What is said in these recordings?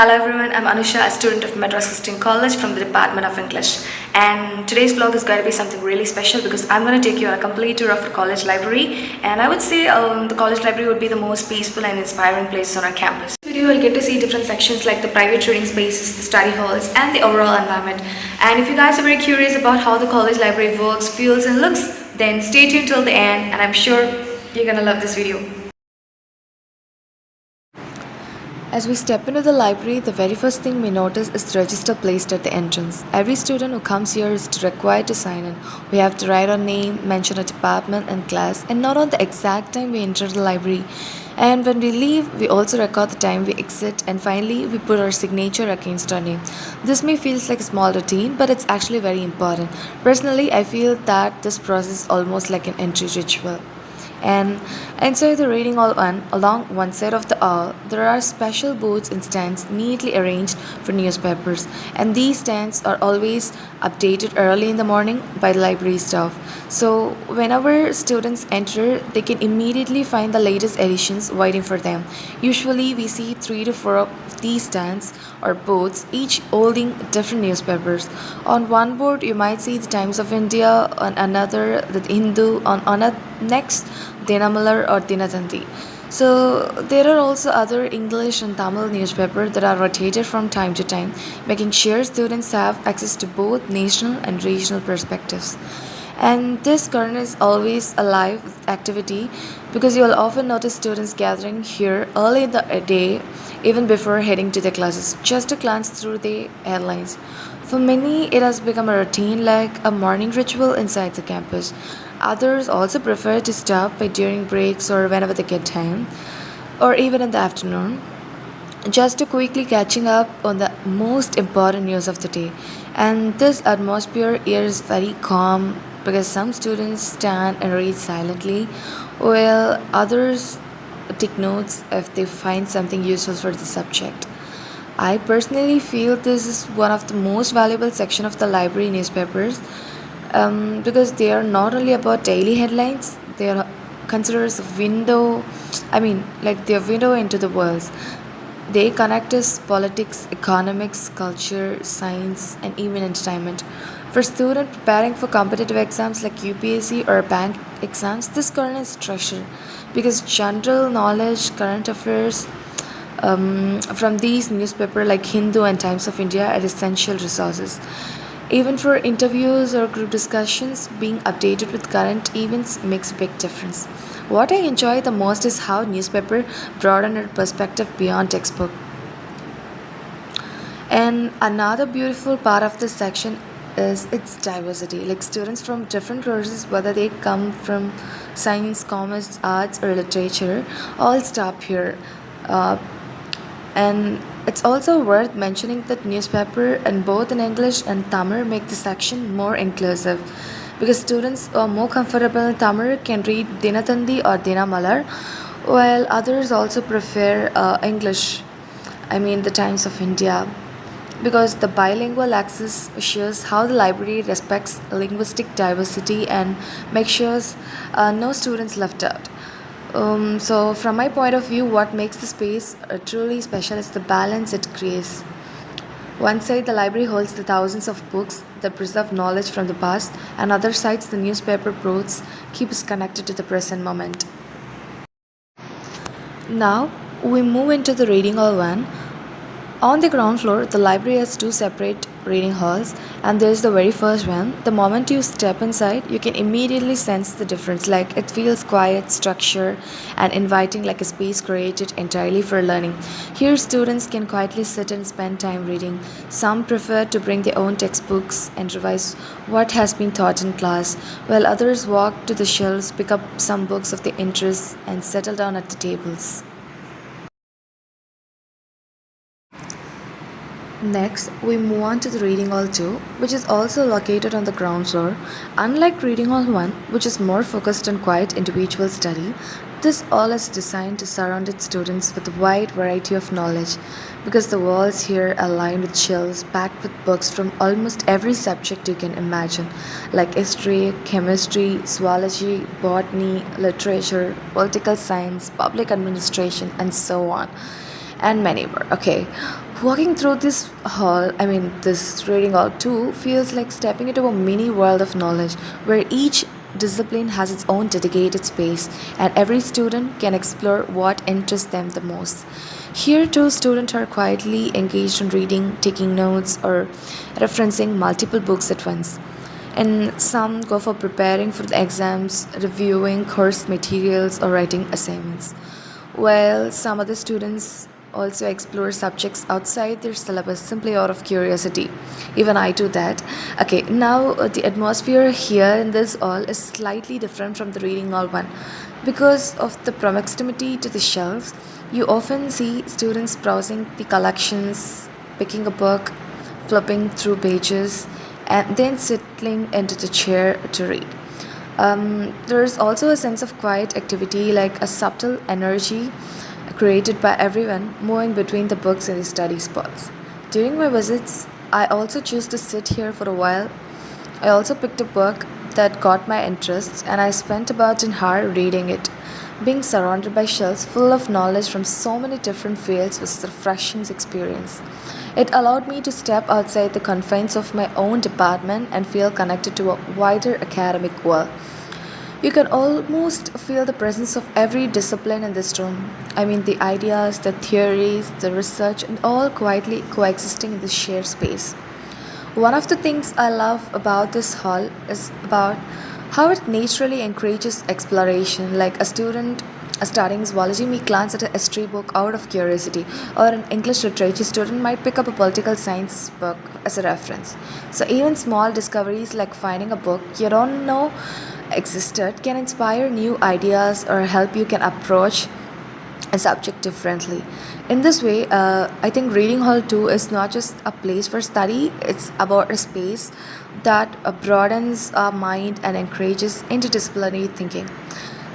Hello everyone, I'm Anusha, a student of Madras Christian College from the Department of English. And today's vlog is going to be something really special because I'm going to take you on a complete tour of the college library. And I would say the college library would be the most peaceful and inspiring place on our campus. In this video, you'll get to see different sections like the private reading spaces, the study halls, and the overall environment. And if you guys are very curious about how the college library works, feels, and looks, then stay tuned till the end, and I'm sure you're going to love this video. As we step into the library, the very first thing we notice is the register placed at the entrance. Every student who comes here is required to sign in. We have to write our name, mention our department and class, and note on the exact time we enter the library. And when we leave, we also record the time we exit, and finally, we put our signature against our name. This may feel like a small routine, but it's actually very important. Personally, I feel that this process is almost like an entry ritual. And inside the reading hall along one side of the hall, there are special booths and stands neatly arranged for newspapers. And these stands are always updated early in the morning by the library staff. So whenever students enter, they can immediately find the latest editions waiting for them. Usually, we see 3 to 4 of these stands or booths, each holding different newspapers. On one board, you might see the Times of India, on another, the Hindu, on a next Dinamalar or Dinatandi. So there are also other English and Tamil newspapers that are rotated from time to time, making sure students have access to both national and regional perspectives. And this current is always a live activity because you'll often notice students gathering here early in the day, even before heading to their classes, just to glance through the headlines. For many, it has become a routine like a morning ritual inside the campus. Others also prefer to stop by during breaks or whenever they get time, or even in the afternoon, just to quickly catching up on the most important news of the day. And this atmosphere here is very calm because some students stand and read silently, while others take notes if they find something useful for the subject. I personally feel this is one of the most valuable section of the library newspapers because they are not only about daily headlines, they are considered as a window, like their window into the world. They connect us politics, economics, culture, science, and even entertainment. For students preparing for competitive exams like UPSC or bank exams, this current is treasure because general knowledge, current affairs, from these newspapers like Hindu and Times of India are essential resources. Even for interviews or group discussions, being updated with current events makes a big difference. What I enjoy the most is how newspaper broaden our perspective beyond textbook. And another beautiful part of this section is its diversity. Like students from different courses, whether they come from science, commerce, arts, or literature, all stop here. Uh, and it's also worth mentioning that newspaper and both in English and Tamil make the section more inclusive because students who are more comfortable in Tamil can read Dinatandi or Dinamalar, while others also prefer English, the Times of India, because the bilingual access shows how the library respects linguistic diversity and makes sure no students left out. So, from my point of view, what makes the space truly special is the balance it creates. One side, the library holds the thousands of books that preserve knowledge from the past, and other sides, the newspaper booths keep us connected to the present moment. Now, we move into the reading hall one. On the ground floor, the library has 2 separate reading halls, and there's the very first one. The moment you step inside, you can immediately sense the difference. Like it feels quiet, structured, and inviting, like a space created entirely for learning. Here, students can quietly sit and spend time reading. Some prefer to bring their own textbooks and revise what has been taught in class, while others walk to the shelves, pick up some books of their interest, and settle down at the tables. Next, we move on to the Reading Hall 2, which is also located on the ground floor. Unlike Reading Hall 1, which is more focused on quiet individual study, this hall is designed to surround its students with a wide variety of knowledge because the walls here are lined with shelves packed with books from almost every subject you can imagine, like history, chemistry, zoology, botany, literature, political science, public administration, and so on, and many more. Okay, Walking through this reading hall too, feels like stepping into a mini world of knowledge where each discipline has its own dedicated space and every student can explore what interests them the most. Here, too, students are quietly engaged in reading, taking notes, or referencing multiple books at once. And some go for preparing for the exams, reviewing course materials, or writing assignments. While some other students also explore subjects outside their syllabus simply out of curiosity. Even I do that. Okay, now the atmosphere here in this hall is slightly different from the reading hall one. Because of the proximity to the shelves, you often see students browsing the collections, picking a book, flipping through pages, and then settling into the chair to read. There's also a sense of quiet activity, like a subtle energy created by everyone moving between the books and the study spots. During my visits, I also choose to sit here for a while. I also picked a book that caught my interest and I spent about an hour reading it. Being surrounded by shelves full of knowledge from so many different fields was a refreshing experience. It allowed me to step outside the confines of my own department and feel connected to a wider academic world. You can almost feel the presence of every discipline in this room. The ideas, the theories, the research, and all quietly coexisting in this shared space. One of the things I love about this hall is about how it naturally encourages exploration. Like a student studying zoology may glance at a history book out of curiosity, or an English literature student might pick up a political science book as a reference. So, even small discoveries like finding a book you don't know existed can inspire new ideas or help you can approach a subject differently. In this way, I think reading hall 2 is not just a place for study, it's about a space that broadens our mind and encourages interdisciplinary thinking.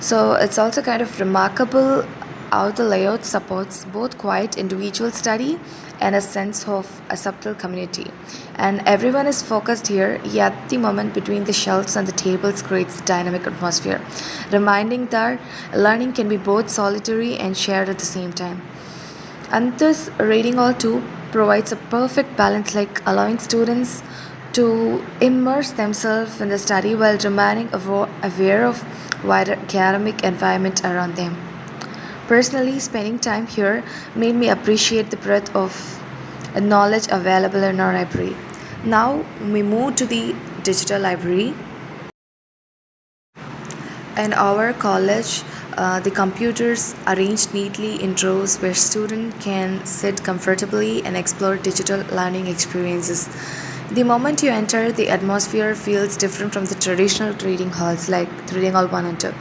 So it's also kind of remarkable how the layout supports both quiet individual study and a sense of a subtle community. And everyone is focused here, yet the moment between the shelves and the tables creates a dynamic atmosphere, reminding that learning can be both solitary and shared at the same time. And this reading hall too provides a perfect balance, like allowing students to immerse themselves in the study while remaining aware of wider academic environment around them. Personally, spending time here made me appreciate the breadth of knowledge available in our library. Now we move to the digital library. In our college, the computers arranged neatly in rows where students can sit comfortably and explore digital learning experiences. The moment you enter, the atmosphere feels different from the traditional reading halls like the reading hall 1 and 2.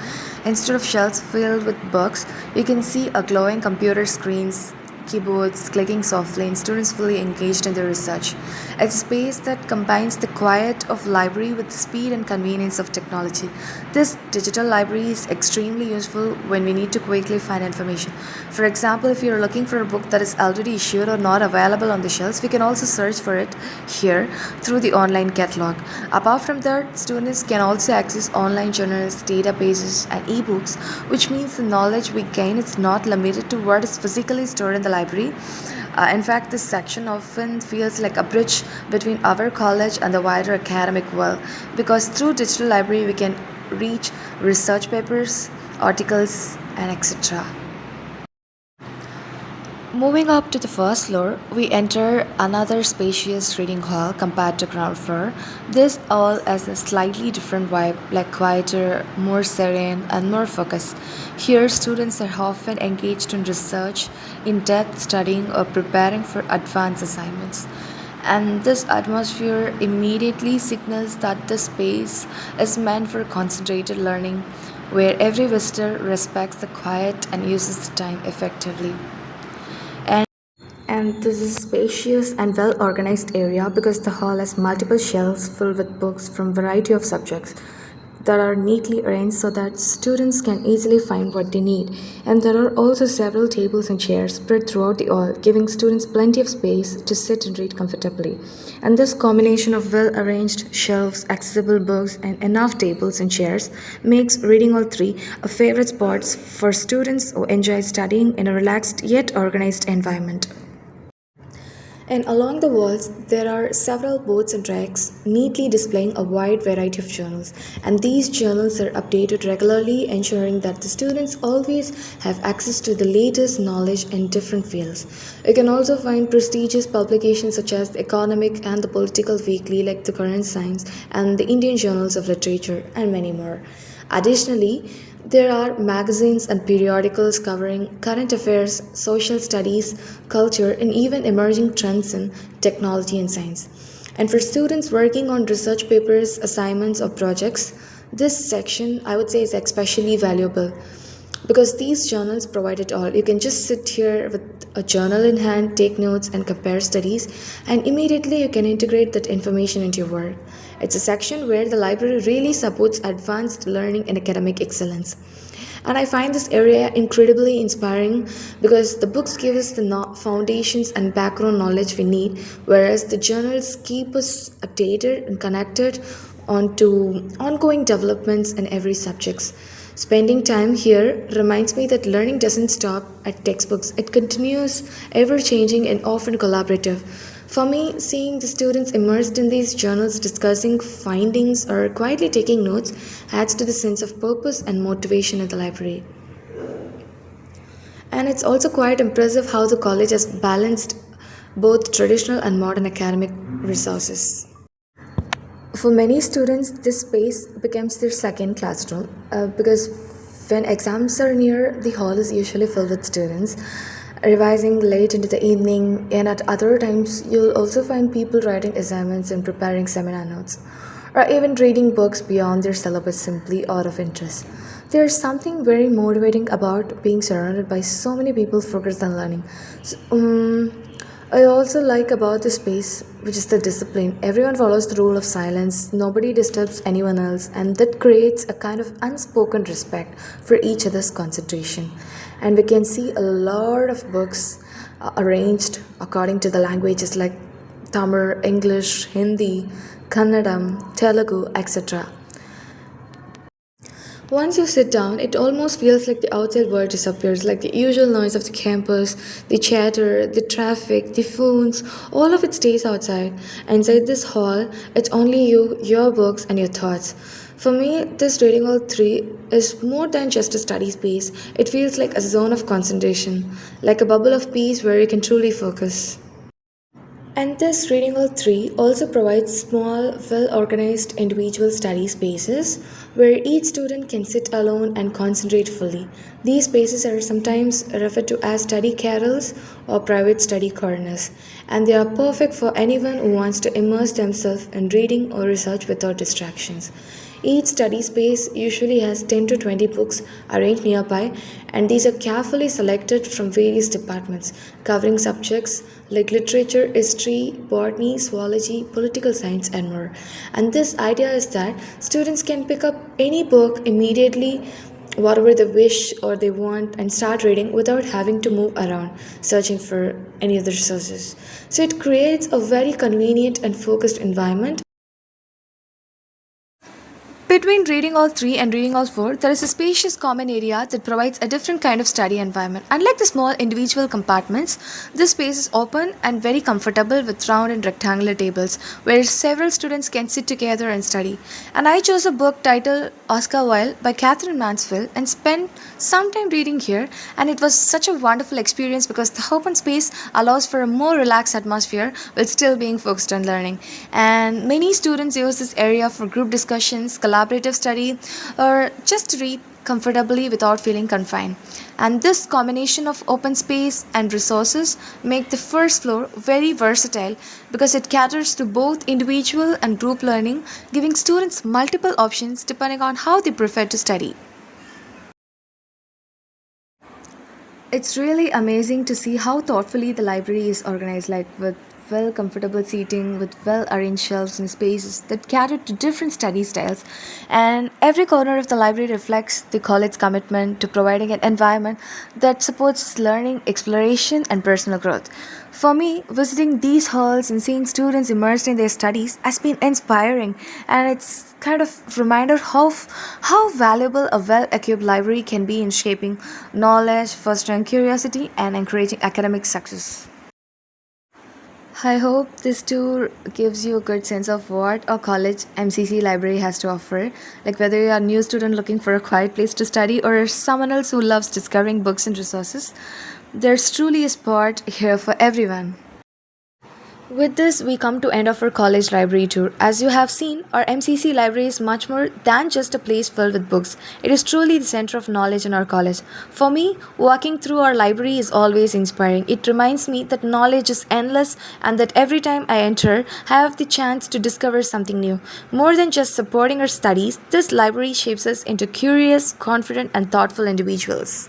Instead of shelves filled with books, you can see a glowing computer screens, keyboards clicking softly, and students fully engaged in their research. It's a space that combines the quiet of library with the speed and convenience of technology. This digital library is extremely useful when we need to quickly find information. For example, if you're looking for a book that is already issued or not available on the shelves, we can also search for it here through the online catalog. Apart from that, students can also access online journals, databases, and ebooks, which means the knowledge we gain is not limited to what is physically stored in the library. In fact, this section often feels like a bridge between our college and the wider academic world because through digital library we can reach research papers, articles, and etc. Moving up to the first floor, we enter another spacious reading hall compared to ground floor. This hall has a slightly different vibe, like quieter, more serene, and more focused. Here, students are often engaged in research, in-depth studying, or preparing for advanced assignments. And this atmosphere immediately signals that the space is meant for concentrated learning, where every visitor respects the quiet and uses the time effectively. And this is a spacious and well organized area because the hall has multiple shelves filled with books from variety of subjects that are neatly arranged so that students can easily find what they need. And there are also several tables and chairs spread throughout the hall, giving students plenty of space to sit and read comfortably. And this combination of well arranged shelves, accessible books, and enough tables and chairs makes Reading Hall 3 a favorite spot for students who enjoy studying in a relaxed yet organized environment. And along the walls, there are several boards and racks neatly displaying a wide variety of journals. And these journals are updated regularly, ensuring that the students always have access to the latest knowledge in different fields. You can also find prestigious publications such as the Economic and the Political Weekly, like the Current Science, and the Indian Journals of Literature, and many more. Additionally, there are magazines and periodicals covering current affairs, social studies, culture, and even emerging trends in technology and science. And for students working on research papers, assignments, or projects, this section I would say is especially valuable because these journals provide it all. You can just sit here with a journal in hand, take notes, and compare studies, and immediately you can integrate that information into your work. It's a section where the library really supports advanced learning and academic excellence. And I find this area incredibly inspiring because the books give us the foundations and background knowledge we need, whereas the journals keep us updated and connected onto ongoing developments in every subject. Spending time here reminds me that learning doesn't stop at textbooks. It continues, ever changing and often collaborative. For me, seeing the students immersed in these journals discussing findings or quietly taking notes adds to the sense of purpose and motivation at the library. And it's also quite impressive how the college has balanced both traditional and modern academic resources. For many students, this space becomes their second classroom because when exams are near, the hall is usually filled with students revising late into the evening, and at other times, you'll also find people writing assignments and preparing seminar notes, or even reading books beyond their syllabus simply out of interest. There's something very motivating about being surrounded by so many people focused on learning. I also like about this space, which is the discipline. Everyone follows the rule of silence, nobody disturbs anyone else, and that creates a kind of unspoken respect for each other's concentration. And we can see a lot of books arranged according to the languages like Tamil, English, Hindi, Kannadam, Telugu, etc. Once you sit down, it almost feels like the outside world disappears, like the usual noise of the campus, the chatter, the traffic, the phones, all of it stays outside. Inside this hall, it's only you, your books, and your thoughts. For me, this reading hall 3 is more than just a study space. It feels like a zone of concentration, like a bubble of peace where you can truly focus. And this Reading Hall 3 also provides small, well organized individual study spaces where each student can sit alone and concentrate fully. These spaces are sometimes referred to as study carrels or private study corners, and they are perfect for anyone who wants to immerse themselves in reading or research without distractions. Each study space usually has 10 to 20 books arranged nearby, and these are carefully selected from various departments covering subjects like literature, history, botany, zoology, political science, and more. And this idea is that students can pick up any book immediately, whatever they wish or they want, and start reading without having to move around searching for any other resources. So it creates a very convenient and focused environment. Between Reading Hall 3 and Reading Hall 4, there is a spacious common area that provides a different kind of study environment. Unlike the small individual compartments, this space is open and very comfortable with round and rectangular tables where several students can sit together and study. And I chose a book titled Oscar Wilde by Catherine Mansfield and spent some time reading here, and it was such a wonderful experience because the open space allows for a more relaxed atmosphere while still being focused on learning. And many students use this area for group discussions, collaborative study, or just to read comfortably without feeling confined. And this combination of open space and resources make the first floor very versatile because it caters to both individual and group learning, giving students multiple options depending on how they prefer to study. It's really amazing to see how thoughtfully the library is organized, like with well comfortable seating, with well arranged shelves and spaces that cater to different study styles. And every corner of the library reflects the college's commitment to providing an environment that supports learning, exploration, and personal growth. For me, visiting these halls and seeing students immersed in their studies has been inspiring, and it's kind of reminder how valuable a well-equipped library can be in shaping knowledge, fostering curiosity, and encouraging academic success. I hope this tour gives you a good sense of what a college MCC library has to offer. Like whether you're a new student looking for a quiet place to study or someone else who loves discovering books and resources, there's truly a spot here for everyone. With this, we come to end of our college library tour. As you have seen, our MCC library is much more than just a place filled with books. It is truly the center of knowledge in our college. For me, walking through our library is always inspiring. It reminds me that knowledge is endless and that every time I enter, I have the chance to discover something new. More than just supporting our studies, this library shapes us into curious, confident, and thoughtful individuals.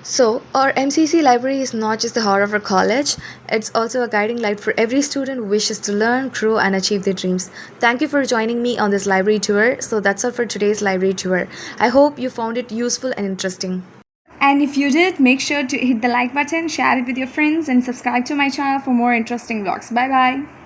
So, our MCC library is not just the heart of our college, it's also a guiding light for every student who wishes to learn, grow, and achieve their dreams. Thank you for joining me on this library tour. So, that's all for today's library tour. I hope you found it useful and interesting. And if you did, make sure to hit the like button, share it with your friends, and subscribe to my channel for more interesting vlogs. Bye bye.